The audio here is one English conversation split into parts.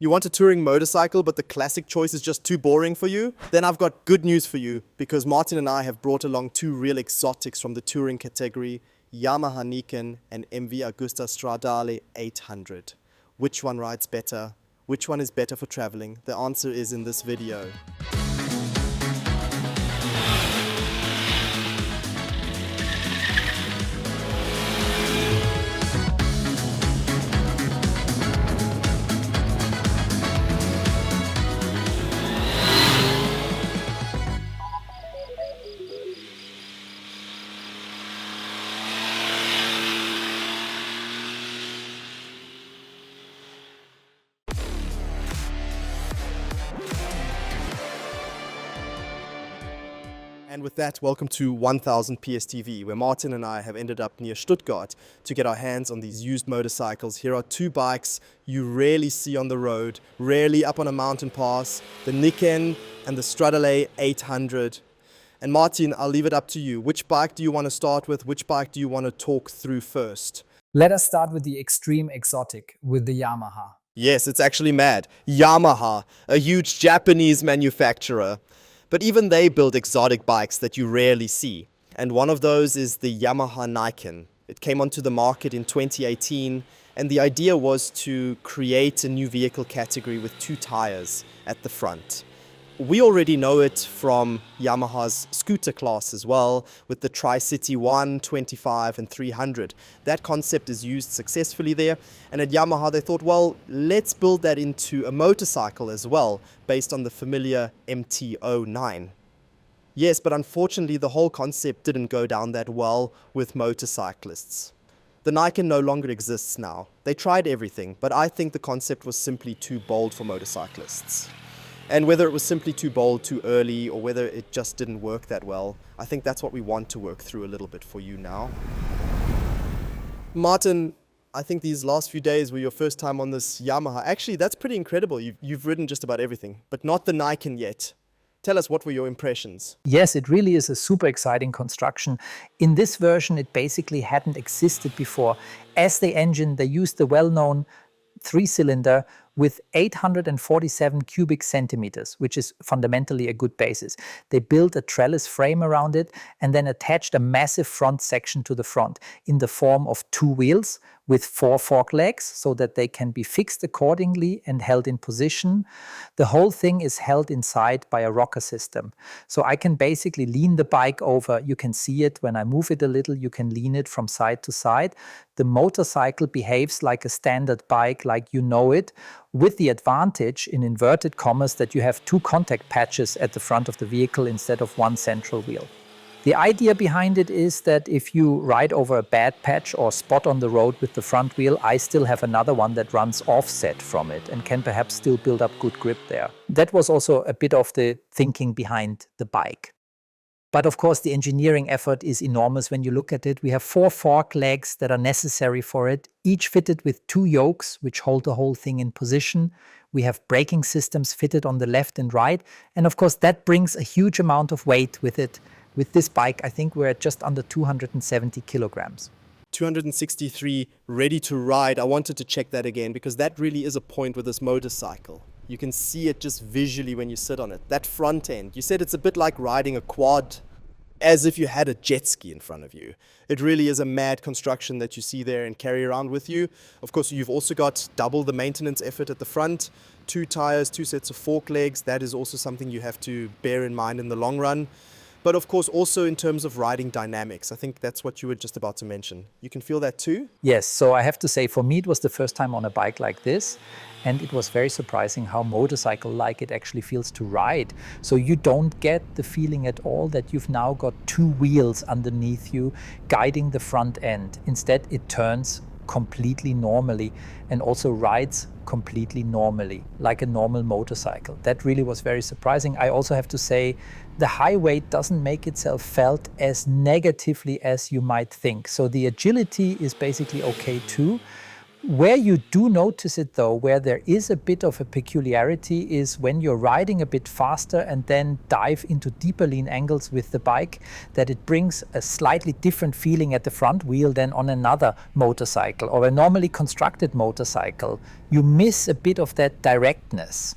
You want a touring motorcycle, but the classic choice is just too boring for you? Then I've got good news for you, because Martin and I have brought along two real exotics from the touring category, Yamaha Niken and MV Agusta Stradale 800. Which one rides better? Which one is better for traveling? The answer is in this video. And with that, welcome to 1000 PSTV, where Martin and I have ended up near Stuttgart to get our hands on these used motorcycles. Here are two bikes you rarely see on the road, rarely up on a mountain pass, the Niken and the Stradale 800. And Martin, I'll leave it up to you. Which bike do you want to start with? Which bike do you want to talk through first? Let us start with the extreme exotic, with the Yamaha. Yes, it's actually mad. Yamaha, a huge Japanese manufacturer. But even they build exotic bikes that you rarely see. And one of those is the Yamaha Niken. It came onto the market in 2018, and the idea was to create a new vehicle category with two tires at the front. We already know it from Yamaha's scooter class as well, with the Tri-City 1, 25 and 300. That concept is used successfully there, and at Yamaha they thought, well, let's build that into a motorcycle as well, based on the familiar MT-09. Yes, but unfortunately the whole concept didn't go down that well with motorcyclists. The Niken no longer exists now. They tried everything, but I think the concept was simply too bold for motorcyclists. And whether it was simply too bold, too early, or whether it just didn't work that well, I think that's what we want to work through a little bit for you now. Martin, I think these last few days were your first time on this Yamaha. Actually, that's pretty incredible. You've ridden just about everything, but not the Niken yet. Tell us, what were your impressions? Yes, it really is a super exciting construction. In this version, it basically hadn't existed before. As the engine, they used the well-known three-cylinder with 847 cubic centimeters, which is fundamentally a good basis. They built a trellis frame around it and then attached a massive front section to the front in the form of two wheels with 4 fork legs so that they can be fixed accordingly and held in position. The whole thing is held inside by a rocker system. So I can basically lean the bike over. You can see it when I move it a little, you can lean it from side to side. The motorcycle behaves like a standard bike, like you know it, with the advantage, in inverted commas, that you have 2 contact patches at the front of the vehicle instead of 1 central wheel. The idea behind it is that if you ride over a bad patch or spot on the road with the front wheel, I still have another one that runs offset from it and can perhaps still build up good grip there. That was also a bit of the thinking behind the bike. But of course, the engineering effort is enormous when you look at it. We have 4 fork legs that are necessary for it, each fitted with 2 yokes, which hold the whole thing in position. We have braking systems fitted on the left and right. And of course, that brings a huge amount of weight with it. With this bike, I think we're at just under 270 kilograms. 263 ready to ride. I wanted to check that again because that really is a point with this motorcycle. You can see it just visually when you sit on it. That front end, you said it's a bit like riding a quad, as if you had a jet ski in front of you. It really is a mad construction that you see there and carry around with you. Of course, you've also got double the maintenance effort at the front, 2 tires, 2 sets of fork legs. That is also something you have to bear in mind in the long run. But of course, also in terms of riding dynamics, I think that's what you were just about to mention. You can feel that too? Yes, so I have to say, for me, it was the first time on a bike like this. And it was very surprising how motorcycle-like it actually feels to ride. So you don't get the feeling at all that you've now got 2 wheels underneath you guiding the front end. Instead, it turns completely normally and also rides completely normally, like a normal motorcycle. That really was very surprising. I also have to say, the high weight doesn't make itself felt as negatively as you might think. So the agility is basically okay too. Where you do notice it though, where there is a bit of a peculiarity, is when you're riding a bit faster and then dive into deeper lean angles with the bike, that it brings a slightly different feeling at the front wheel than on another motorcycle or a normally constructed motorcycle. You miss a bit of that directness.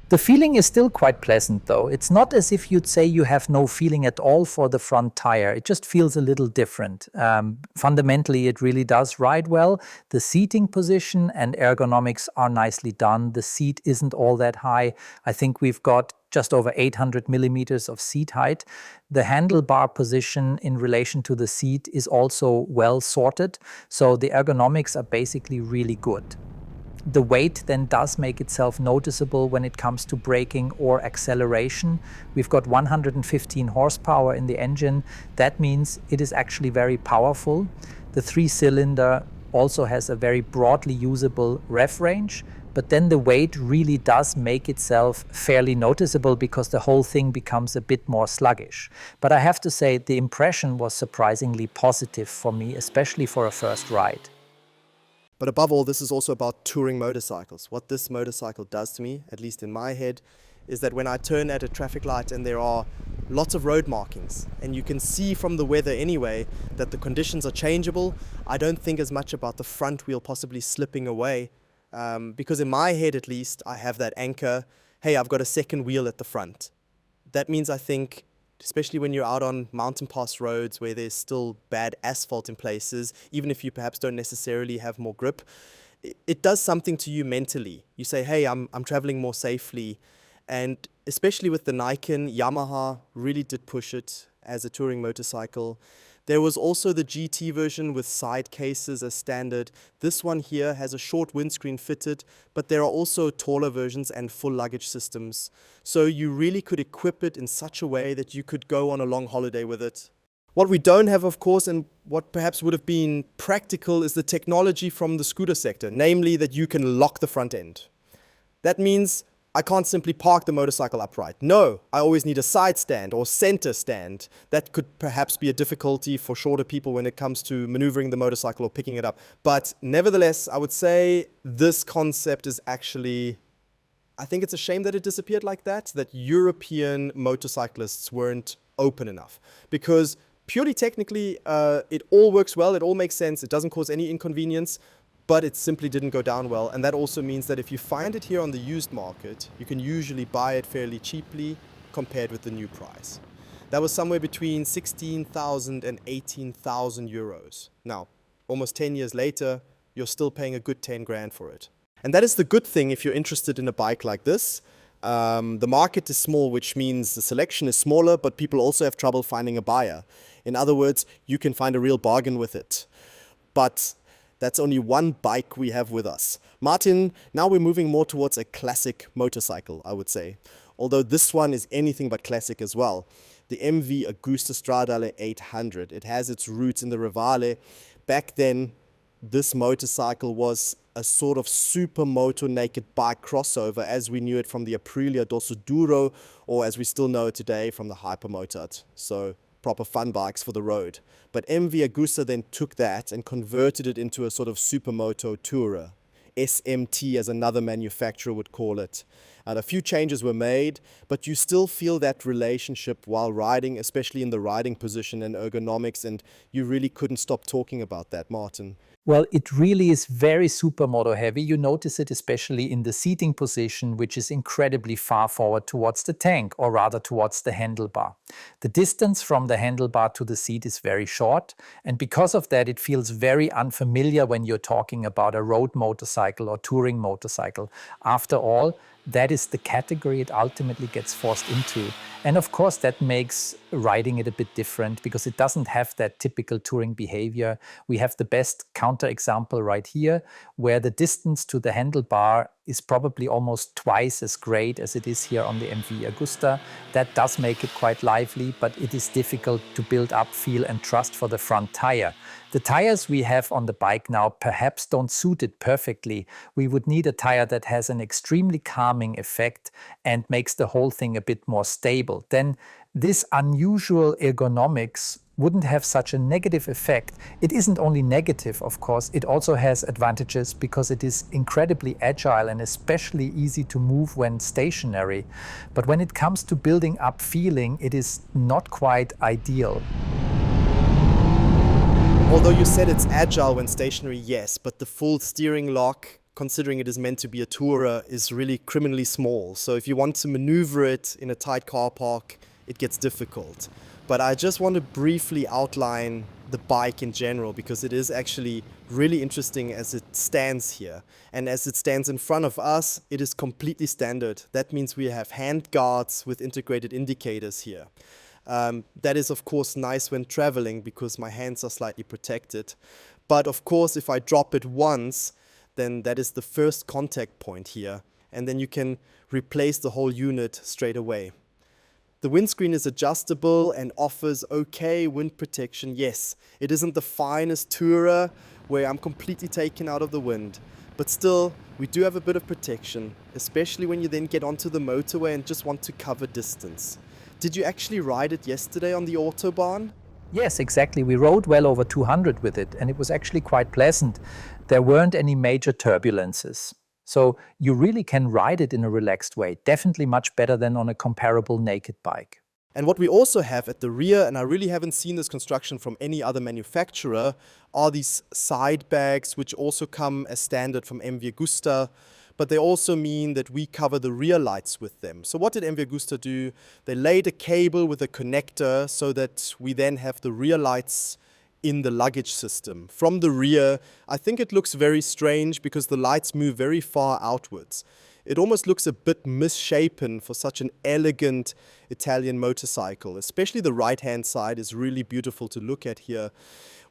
The feeling is still quite pleasant though. It's not as if you'd say you have no feeling at all for the front tire. It just feels a little different. Fundamentally, it really does ride well. The seating position and ergonomics are nicely done. The seat isn't all that high. I think we've got just over 800 millimeters of seat height. The handlebar position in relation to the seat is also well sorted. So the ergonomics are basically really good. The weight then does make itself noticeable when it comes to braking or acceleration. We've got 115 horsepower in the engine. That means it is actually very powerful. The 3-cylinder also has a very broadly usable rev range, but then the weight really does make itself fairly noticeable because the whole thing becomes a bit more sluggish. But I have to say the impression was surprisingly positive for me, especially for a first ride. But above all, this is also about touring motorcycles. What this motorcycle does to me, at least in my head, is that when I turn at a traffic light and there are lots of road markings, and you can see from the weather anyway that the conditions are changeable, I don't think as much about the front wheel possibly slipping away, because in my head at least, I have that anchor, hey, I've got a second wheel at the front. That means I think, especially when you're out on mountain pass roads where there's still bad asphalt in places, even if you perhaps don't necessarily have more grip, it does something to you mentally. You say, hey, I'm traveling more safely. And especially with the Niken, Yamaha really did push it as a touring motorcycle. There was also the GT version with side cases as standard. This one here has a short windscreen fitted, but there are also taller versions and full luggage systems. So you really could equip it in such a way that you could go on a long holiday with it. What we don't have, of course, and what perhaps would have been practical, is the technology from the scooter sector, namely that you can lock the front end. That means I can't simply park the motorcycle upright. No, I always need a side stand or center stand. That could perhaps be a difficulty for shorter people when it comes to maneuvering the motorcycle or picking it up. But nevertheless, I would say this concept is actually, I think it's a shame that it disappeared like that European motorcyclists weren't open enough. Because purely technically, it all works well, it all makes sense, it doesn't cause any inconvenience, but it simply didn't go down well. And that also means that if you find it here on the used market, you can usually buy it fairly cheaply compared with the new price. That was somewhere between 16,000 and 18,000 euros. Now, almost 10 years later, you're still paying a good 10 grand for it. And that is the good thing if you're interested in a bike like this. The market is small, which means the selection is smaller, but people also have trouble finding a buyer. In other words, you can find a real bargain with it. But that's only one bike we have with us. Martin, now we're moving more towards a classic motorcycle, I would say. Although this one is anything but classic as well. The MV Agusta Stradale 800. It has its roots in the Rivale. Back then, this motorcycle was a sort of supermoto naked bike crossover as we knew it from the Aprilia Dosso Duro, or as we still know it today from the Hypermotard. So proper fun bikes for the road. But MV Agusta then took that and converted it into a sort of supermoto tourer. SMT, as another manufacturer would call it. And a few changes were made, but you still feel that relationship while riding, especially in the riding position and ergonomics, and you really couldn't stop talking about that, Martin. Well, it really is very supermoto heavy. You notice it especially in the seating position, which is incredibly far forward towards the tank, or rather towards the handlebar. The distance from the handlebar to the seat is very short, and because of that, it feels very unfamiliar when you're talking about a road motorcycle or touring motorcycle. After all, that is the category it ultimately gets forced into. And of course, that makes riding it a bit different because it doesn't have that typical touring behavior. We have the best counterexample right here, where the distance to the handlebar is probably almost twice as great as it is here on the MV Agusta. That does make it quite lively, but it is difficult to build up feel and trust for the front tire. The tires we have on the bike now perhaps don't suit it perfectly. We would need a tire that has an extremely calming effect and makes the whole thing a bit more stable. Then this unusual ergonomics wouldn't have such a negative effect. It isn't only negative, of course, it also has advantages because it is incredibly agile and especially easy to move when stationary. But when it comes to building up feeling, it is not quite ideal. Although you said it's agile when stationary, yes, but the full steering lock, considering it is meant to be a tourer, is really criminally small. So if you want to maneuver it in a tight car park, it gets difficult. But I just want to briefly outline the bike in general because it is actually really interesting as it stands here. And as it stands in front of us, it is completely standard. That means we have hand guards with integrated indicators here. That is of course nice when traveling because my hands are slightly protected. But of course if I drop it once, then that is the first contact point here. And then you can replace the whole unit straight away. The windscreen is adjustable and offers okay wind protection. Yes, it isn't the finest tourer where I'm completely taken out of the wind. But still, we do have a bit of protection, especially when you then get onto the motorway and just want to cover distance. Did you actually ride it yesterday on the Autobahn? Yes, exactly. We rode well over 200 with it, and it was actually quite pleasant. There weren't any major turbulences. So you really can ride it in a relaxed way, definitely much better than on a comparable naked bike. And what we also have at the rear, and I really haven't seen this construction from any other manufacturer, are these side bags, which also come as standard from MV Agusta. But they also mean that we cover the rear lights with them. So what did MV Agusta do? They laid a cable with a connector so that we then have the rear lights in the luggage system. From the rear, I think it looks very strange because the lights move very far outwards. It almost looks a bit misshapen for such an elegant Italian motorcycle. Especially the right-hand side is really beautiful to look at here,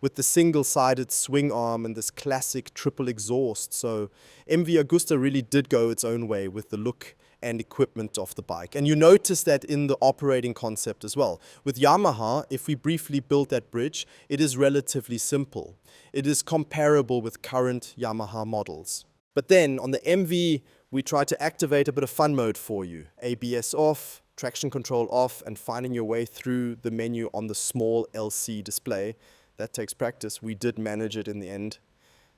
with the single-sided swing arm and this classic triple exhaust. So MV Agusta really did go its own way with the look and equipment of the bike. And you notice that in the operating concept as well. With Yamaha, if we briefly build that bridge, it is relatively simple. It is comparable with current Yamaha models. But then on the MV, we try to activate a bit of fun mode for you. ABS off, traction control off, and finding your way through the menu on the small LC display. That takes practice. We did manage it in the end.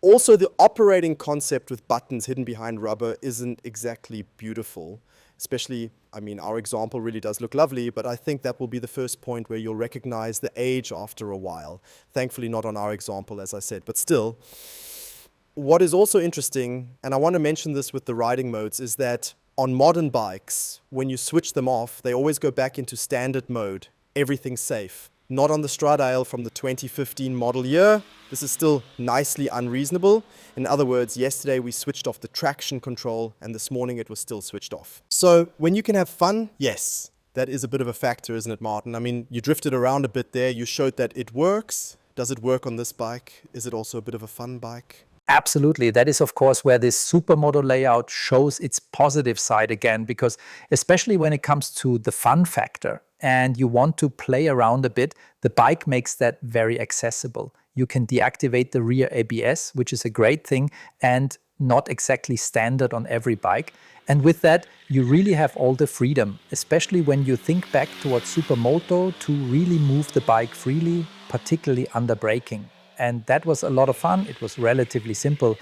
Also, the operating concept with buttons hidden behind rubber isn't exactly beautiful. Especially, I mean, our example really does look lovely, but I think that will be the first point where you'll recognize the age after a while. Thankfully not on our example, as I said, but still. What is also interesting, and I want to mention this with the riding modes, is that on modern bikes, when you switch them off, they always go back into standard mode. Everything's safe. Not on the Stradale from the 2015 model year. This is still nicely unreasonable. In other words, yesterday we switched off the traction control and this morning it was still switched off. So when you can have fun, yes, that is a bit of a factor, isn't it, Martin? I mean, you drifted around a bit there. You showed that it works. Does it work on this bike? Is it also a bit of a fun bike? Absolutely. That is, of course, where this supermoto layout shows its positive side again, because especially when it comes to the fun factor and you want to play around a bit, the bike makes that very accessible. You can deactivate the rear ABS, which is a great thing and not exactly standard on every bike. And with that, you really have all the freedom, especially when you think back towards supermoto, to really move the bike freely, particularly under braking. And that was a lot of fun. It was relatively simple.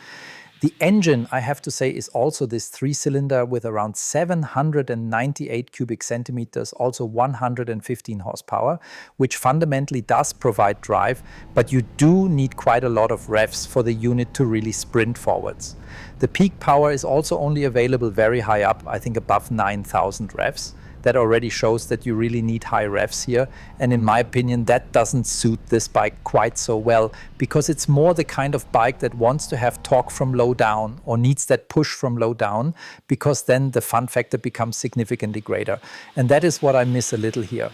The engine, I have to say, is also this 3-cylinder with around 798 cubic centimeters, also 115 horsepower, which fundamentally does provide drive, but you do need quite a lot of revs for the unit to really sprint forwards. The peak power is also only available very high up, I think above 9,000 revs. That already shows that you really need high revs here. And in my opinion, that doesn't suit this bike quite so well, because it's more the kind of bike that wants to have torque from low down or needs that push from low down, because then the fun factor becomes significantly greater. And that is what I miss a little here.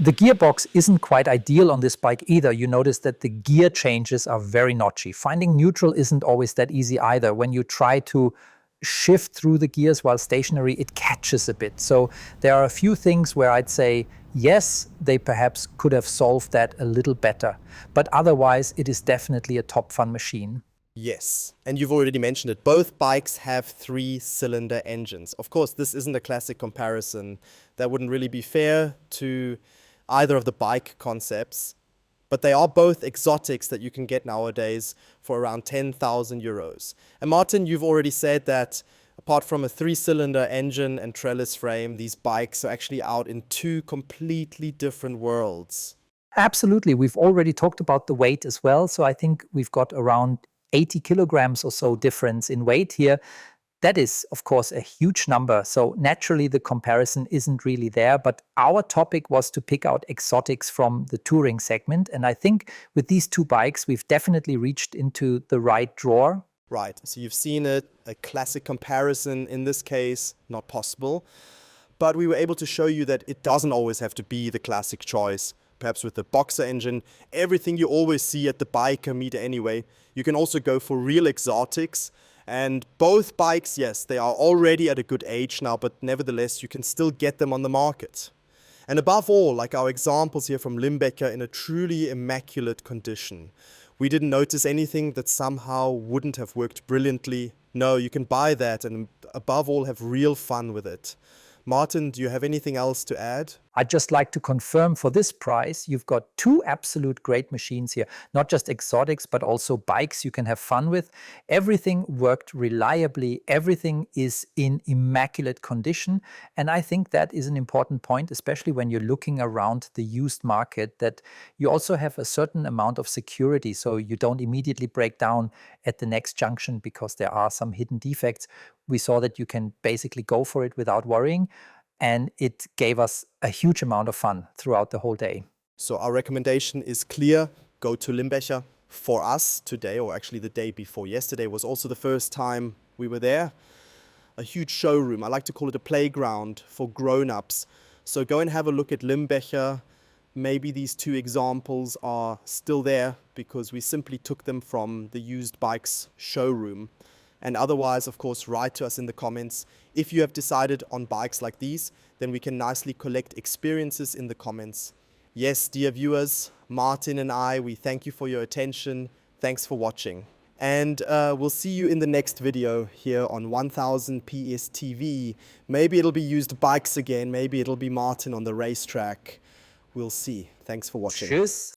The gearbox isn't quite ideal on this bike either. You notice that the gear changes are very notchy. Finding neutral isn't always that easy either. When you try to shift through the gears while stationary, it catches a bit. So there are a few things where I'd say, yes, they perhaps could have solved that a little better. But otherwise, it is definitely a top fun machine. Yes, and you've already mentioned it. Both bikes have 3-cylinder engines. Of course, this isn't a classic comparison. That wouldn't really be fair to either of the bike concepts. But they are both exotics that you can get nowadays for around 10,000 euros. And Martin, you've already said that apart from a 3-cylinder engine and trellis frame, these bikes are actually out in two completely different worlds. Absolutely. We've already talked about the weight as well. So I think we've got around 80 kilograms or so difference in weight here. That is, of course, a huge number. So naturally, the comparison isn't really there. But our topic was to pick out exotics from the touring segment. And I think with these two bikes, we've definitely reached into the right drawer. Right, so you've seen it, a classic comparison in this case, not possible. But we were able to show you that it doesn't always have to be the classic choice. Perhaps with the Boxer engine, everything you always see at the biker meter anyway. You can also go for real exotics. And both bikes, yes, they are already at a good age now, but nevertheless, you can still get them on the market. And above all, like our examples here from Limbächer, in a truly immaculate condition. We didn't notice anything that somehow wouldn't have worked brilliantly. No, you can buy that and above all have real fun with it. Martin, do you have anything else to add? I'd just like to confirm for this price, you've got two absolute great machines here. Not just exotics, but also bikes you can have fun with. Everything worked reliably. Everything is in immaculate condition. And I think that is an important point, especially when you're looking around the used market, that you also have a certain amount of security. So you don't immediately break down at the next junction because there are some hidden defects. We saw that you can basically go for it without worrying. And it gave us a huge amount of fun throughout the whole day. So our recommendation is clear. Go to Limbächer. For us today, or actually the day before yesterday, was also the first time we were there. A huge showroom. I like to call it a playground for grown-ups. So go and have a look at Limbächer. Maybe these two examples are still there because we simply took them from the used bikes showroom. And otherwise, of course, write to us in the comments. If you have decided on bikes like these, then we can nicely collect experiences in the comments. Yes, dear viewers, Martin and I, we thank you for your attention. Thanks for watching. And we'll see you in the next video here on 1000 PS TV. Maybe it'll be used bikes again. Maybe it'll be Martin on the racetrack. We'll see. Thanks for watching. Tschüss.